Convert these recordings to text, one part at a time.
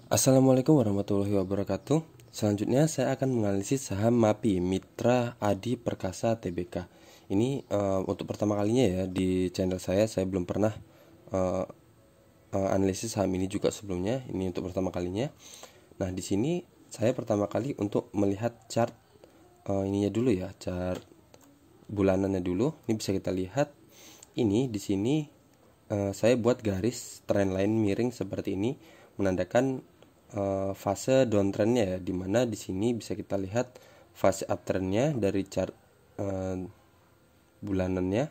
Assalamualaikum warahmatullahi wabarakatuh. Selanjutnya saya akan menganalisis saham MAPI Mitra Adi Perkasa Tbk. Ini untuk pertama kalinya ya di channel saya belum pernah uh, analisis saham ini juga sebelumnya. Ini untuk pertama kalinya. Nah, di sini saya pertama kali untuk melihat chart ininya dulu ya, chart bulanannya dulu. Ini bisa kita lihat. Ini di sini saya buat garis trendline miring seperti ini menandakan fase downtrendnya ya, dimana di sini bisa kita lihat fase uptrendnya dari chart bulanannya.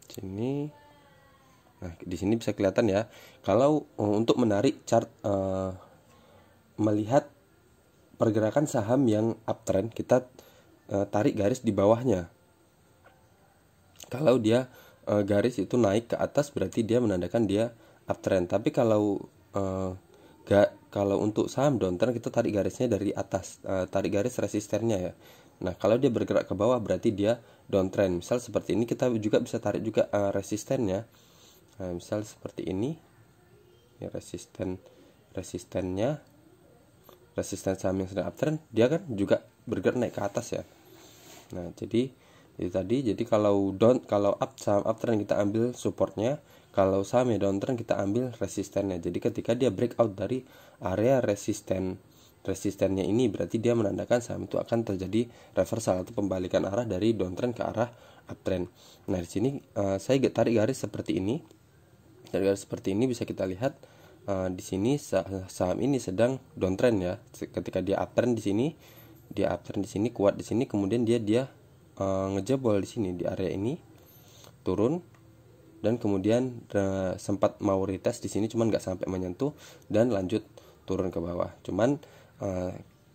Sini, nah di sini bisa kelihatan ya. Kalau untuk menarik chart melihat pergerakan saham yang uptrend, kita tarik garis di bawahnya. Kalau dia garis itu naik ke atas berarti dia menandakan dia uptrend. Tapi kalau untuk saham downtrend kita tarik garisnya dari atas, tarik garis resistennya ya. Nah, kalau dia bergerak ke bawah berarti dia downtrend. Misal seperti ini kita juga bisa tarik juga resistennya. Nah, misal seperti ini. Ya, resistennya resisten saham yang sedang uptrend, dia kan juga bergerak naik ke atas ya. Nah, jadi itu tadi. Jadi kalau saham uptrend kita ambil supportnya, kalau saham yang downtrend kita ambil resistennya. Jadi ketika dia breakout dari area resistennya ini berarti dia menandakan saham itu akan terjadi reversal atau pembalikan arah dari downtrend ke arah uptrend. Nah, di sini saya tarik garis seperti ini. Dari garis seperti ini bisa kita lihat di sini saham ini sedang downtrend ya. Ketika dia uptrend di sini, kuat di sini, kemudian dia ngejebol di sini di area ini, turun, dan kemudian sempat mau retest di sini cuman nggak sampai menyentuh dan lanjut turun ke bawah. Cuman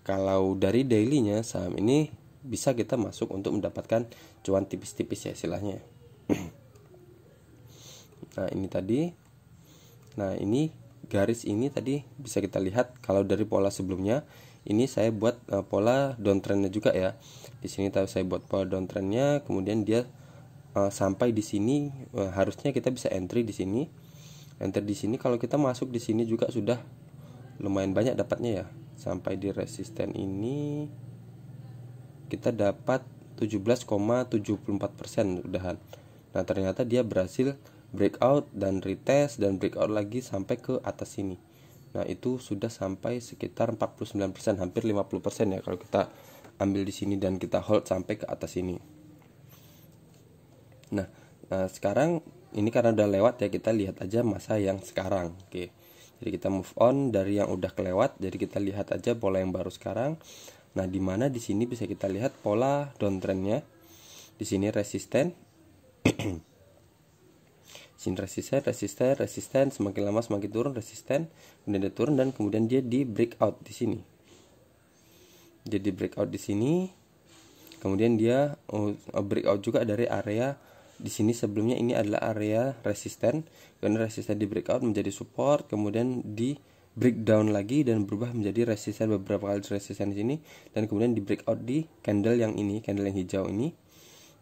kalau dari dailynya saham ini bisa kita masuk untuk mendapatkan cuan tipis-tipis ya istilahnya. Nah, ini tadi. Nah, ini garis ini tadi bisa kita lihat kalau dari pola sebelumnya. Ini saya buat pola downtrendnya juga ya. Di sini saya buat pola downtrendnya, kemudian dia sampai di sini harusnya kita bisa entry di sini. Enter di sini, kalau kita masuk di sini juga sudah lumayan banyak dapatnya ya. Sampai di resisten ini kita dapat 17,74% udahan. Nah, ternyata dia berhasil breakout dan retest dan breakout lagi sampai ke atas sini. Nah, itu sudah sampai sekitar 49%, hampir 50% ya kalau kita ambil di sini dan kita hold sampai ke atas sini. Nah, sekarang ini karena udah lewat ya, kita lihat aja masa yang sekarang. Oke. Jadi kita move on dari yang udah kelewat, jadi kita lihat aja pola yang baru sekarang. Nah, di mana di sini bisa kita lihat pola downtrendnya. Di sini resisten. Sini resisten, semakin lama semakin turun resisten, kemudian dia turun dan kemudian dia di breakout di sini. Jadi breakout di sini, kemudian dia breakout juga dari area di sini. Sebelumnya ini adalah area resisten, kemudian resisten di breakout menjadi support, kemudian di breakdown lagi dan berubah menjadi resisten, beberapa kali resisten di sini, dan kemudian di breakout di candle yang ini, candle yang hijau ini,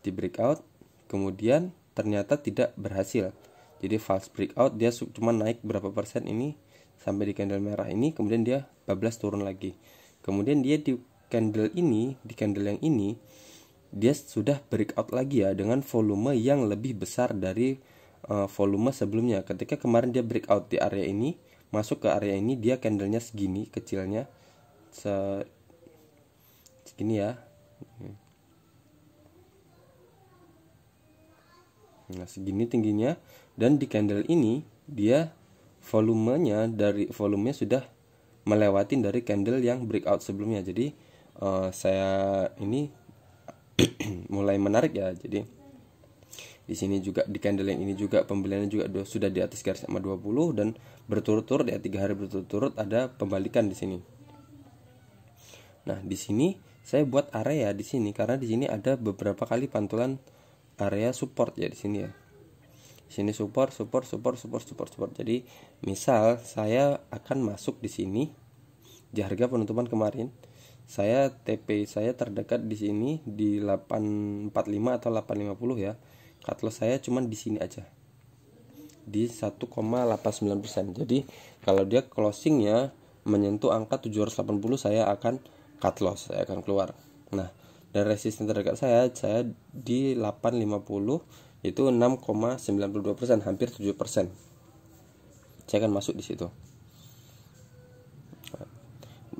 di breakout, kemudian ternyata tidak berhasil. Jadi false breakout, dia cuma naik berapa persen ini sampai di candle merah ini, kemudian dia bablas turun lagi. Kemudian dia di candle yang ini dia sudah breakout lagi ya dengan volume yang lebih besar dari volume sebelumnya. Ketika kemarin dia breakout di area ini, masuk ke area ini, dia candlenya segini kecilnya, segini ya. Nah, segini tingginya, dan di candle ini dia volumenya sudah melewatin dari candle yang breakout sebelumnya. Jadi saya ini mulai menarik ya. Jadi di sini juga di candle yang ini juga pembeliannya juga sudah di atas garis EMA 20 dan berturut-turut ya, 3 hari berturut-turut ada pembalikan di sini. Nah, di sini saya buat area di sini karena di sini ada beberapa kali pantulan area support ya di sini ya. Di sini support. Jadi misal saya akan masuk di sini di harga penutupan kemarin, TP saya terdekat di sini di 845 atau 850 ya. Cut loss saya cuman di sini aja. di 1,89%. Jadi kalau dia closingnya menyentuh angka 780, saya akan cut loss, saya akan keluar. Nah, dan resisten terdekat saya di 850, itu 6,92%, hampir 7%. Saya akan masuk di situ.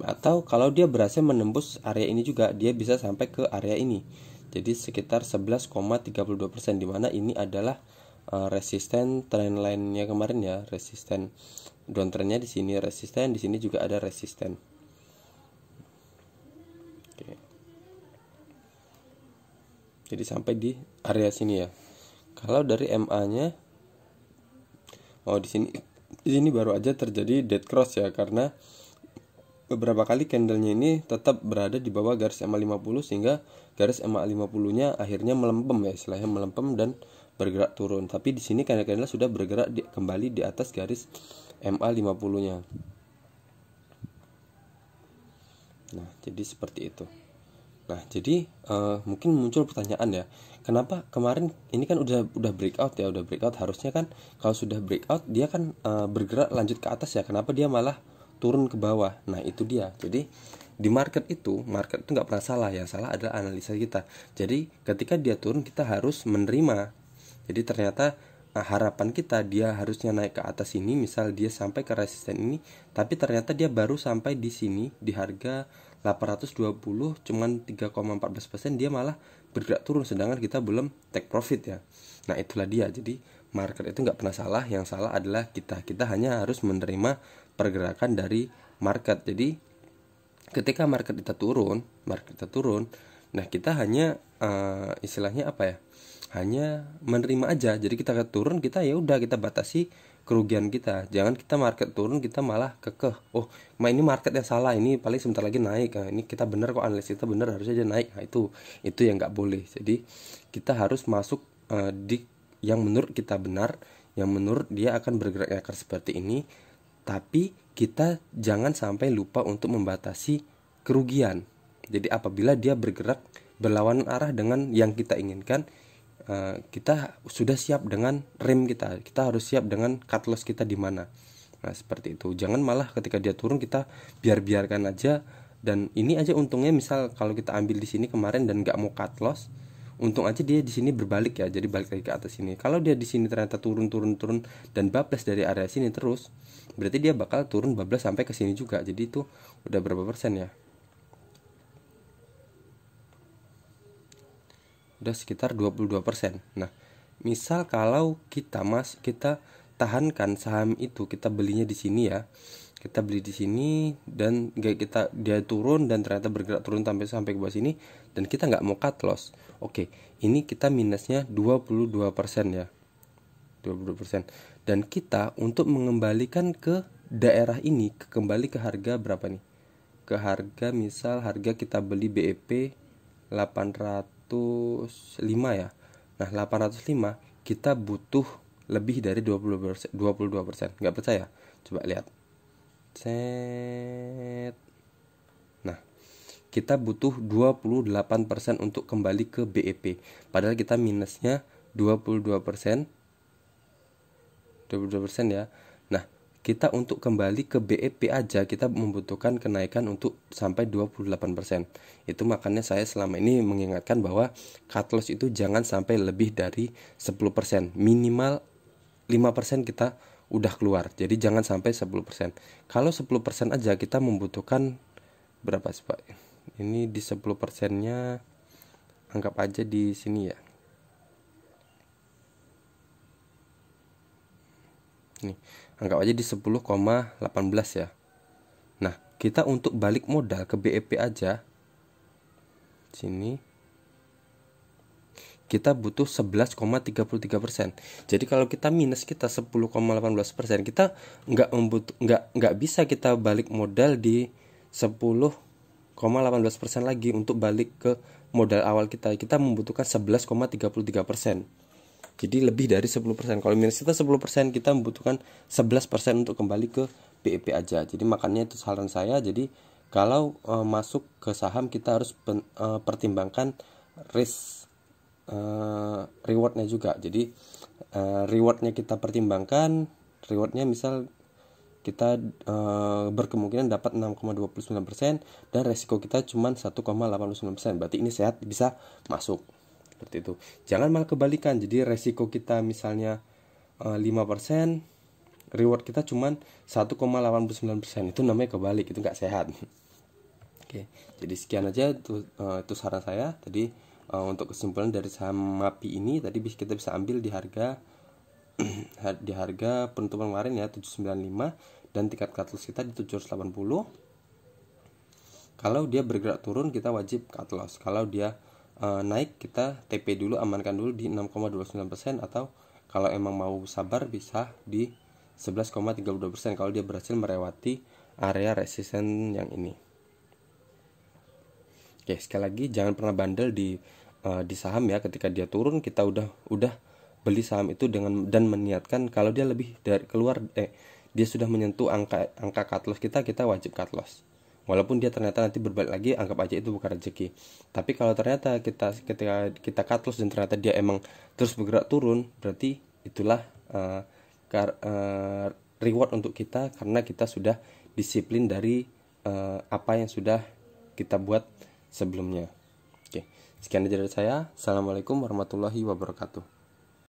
Atau kalau dia berhasil menembus area ini juga, dia bisa sampai ke area ini. Jadi sekitar 11,32%, dimana ini adalah resisten trendline-nya kemarin ya, resisten downtrendnya di sini resisten, di sini juga ada resisten. Oke. Jadi sampai di area sini ya. Kalau dari MA-nya, di sini baru aja terjadi dead cross ya, karena beberapa kali candlenya ini tetap berada di bawah garis MA50, sehingga garis MA50-nya akhirnya melempem ya, istilahnya melempem dan bergerak turun. Tapi di sini candle sudah bergerak kembali di atas garis MA50-nya. Nah, jadi seperti itu. Nah, jadi mungkin muncul pertanyaan ya, kenapa kemarin ini kan udah breakout ya, udah breakout, harusnya kan kalau sudah breakout dia kan bergerak lanjut ke atas ya, kenapa dia malah turun ke bawah? Nah, itu dia. Jadi di market itu nggak pernah salah, yang salah adalah analisa kita. Jadi ketika dia turun kita harus menerima. Jadi ternyata harapan kita dia harusnya naik ke atas ini, misal dia sampai ke resisten ini, tapi ternyata dia baru sampai di sini di harga 820, cuman 3,14%, dia malah bergerak turun, sedangkan kita belum take profit ya. Nah, itulah dia. Jadi market itu nggak pernah salah, yang salah adalah kita hanya harus menerima pergerakan dari market. Jadi ketika market kita turun, nah kita hanya istilahnya apa ya, hanya menerima aja. Jadi kita turun, kita ya udah, kita batasi kerugian kita. Jangan kita market turun kita malah kekeh, ini market yang salah, ini paling sebentar lagi naik, nah, ini kita benar kok, analis kita benar, harusnya aja naik. Nah, itu yang nggak boleh. Jadi kita harus masuk di yang menurut kita benar, yang menurut dia akan bergerak seperti ini. Tapi kita jangan sampai lupa untuk membatasi kerugian. Jadi apabila dia bergerak berlawanan arah dengan yang kita inginkan, kita sudah siap dengan rem kita harus siap dengan cut loss kita di mana. Nah, seperti itu. Jangan malah ketika dia turun kita biarkan aja, dan ini aja untungnya, misal kalau kita ambil di sini kemarin dan nggak mau cut loss, untung aja dia di sini berbalik ya, jadi balik lagi ke atas sini. Kalau dia di sini ternyata turun dan bablas dari area sini terus, berarti dia bakal turun bablas sampai ke sini juga. Jadi itu udah berapa persen ya? Udah sekitar 22%. Nah, misal kalau kita tahankan saham itu, kita belinya di sini ya. Kita beli di sini dan dia turun dan ternyata bergerak turun sampai ke bawah sini, dan kita nggak mau cut loss. Oke, ini kita minusnya 22% ya. 22%. Dan kita untuk mengembalikan ke daerah ini, kembali ke harga berapa nih? Ke harga, misal harga kita beli BEP 805 ya. Nah, 805 kita butuh lebih dari 22%. Nggak percaya? Coba lihat. Nah, kita butuh 28% untuk kembali ke BEP. Padahal kita minusnya 22% ya. Nah, kita untuk kembali ke BEP aja kita membutuhkan kenaikan untuk sampai 28%. Itu makanya saya selama ini mengingatkan bahwa cut loss itu jangan sampai lebih dari 10%. Minimal 5% kita udah keluar. Jadi jangan sampai 10%. Kalau 10% aja kita membutuhkan berapa sih, Pak? Ini di 10%-nya anggap aja di sini ya. Nih, anggap aja di 10,18 ya. Nah, kita untuk balik modal ke BEP aja sini kita butuh 11,33%. Jadi kalau kita minus kita 10,18%, kita nggak bisa kita balik modal di 10,18% lagi untuk balik ke modal awal kita. Kita membutuhkan 11,33%. Jadi lebih dari 10%. Kalau minus kita 10%, kita membutuhkan 11% untuk kembali ke BEP aja. Jadi makanya itu saran saya. Jadi kalau masuk ke saham kita harus pertimbangkan risk rewardnya juga. Jadi rewardnya kita pertimbangkan, rewardnya misal kita berkemungkinan dapat 6,29% dan resiko kita cuma 1,89%, berarti ini sehat, bisa masuk. Seperti itu. Jangan malah kebalikan, jadi resiko kita misalnya 5%, reward kita cuma 1,89%, itu namanya kebalik, itu nggak sehat. Oke, jadi sekian aja itu saran saya tadi. Untuk kesimpulan dari saham MAPI ini tadi kita bisa ambil di harga di harga penutupan kemarin ya 795, dan tingkat cut loss kita di 780. Kalau dia bergerak turun kita wajib cut loss. Kalau dia naik kita TP dulu, amankan dulu di 6,29%, atau kalau emang mau sabar bisa di 11,32% kalau dia berhasil melewati area resisten yang ini. Oke, sekali lagi jangan pernah bandel di saham ya. Ketika dia turun kita udah beli saham itu dan meniatkan kalau dia lebih dari dia sudah menyentuh angka cut loss kita wajib cut loss. Walaupun dia ternyata nanti berbalik lagi, anggap aja itu bukan rezeki. Tapi kalau ternyata ketika kita cut loss dan ternyata dia emang terus bergerak turun, berarti itulah reward untuk kita, karena kita sudah disiplin dari apa yang sudah kita buat sebelumnya. Oke, sekian aja dari saya. Assalamualaikum warahmatullahi wabarakatuh.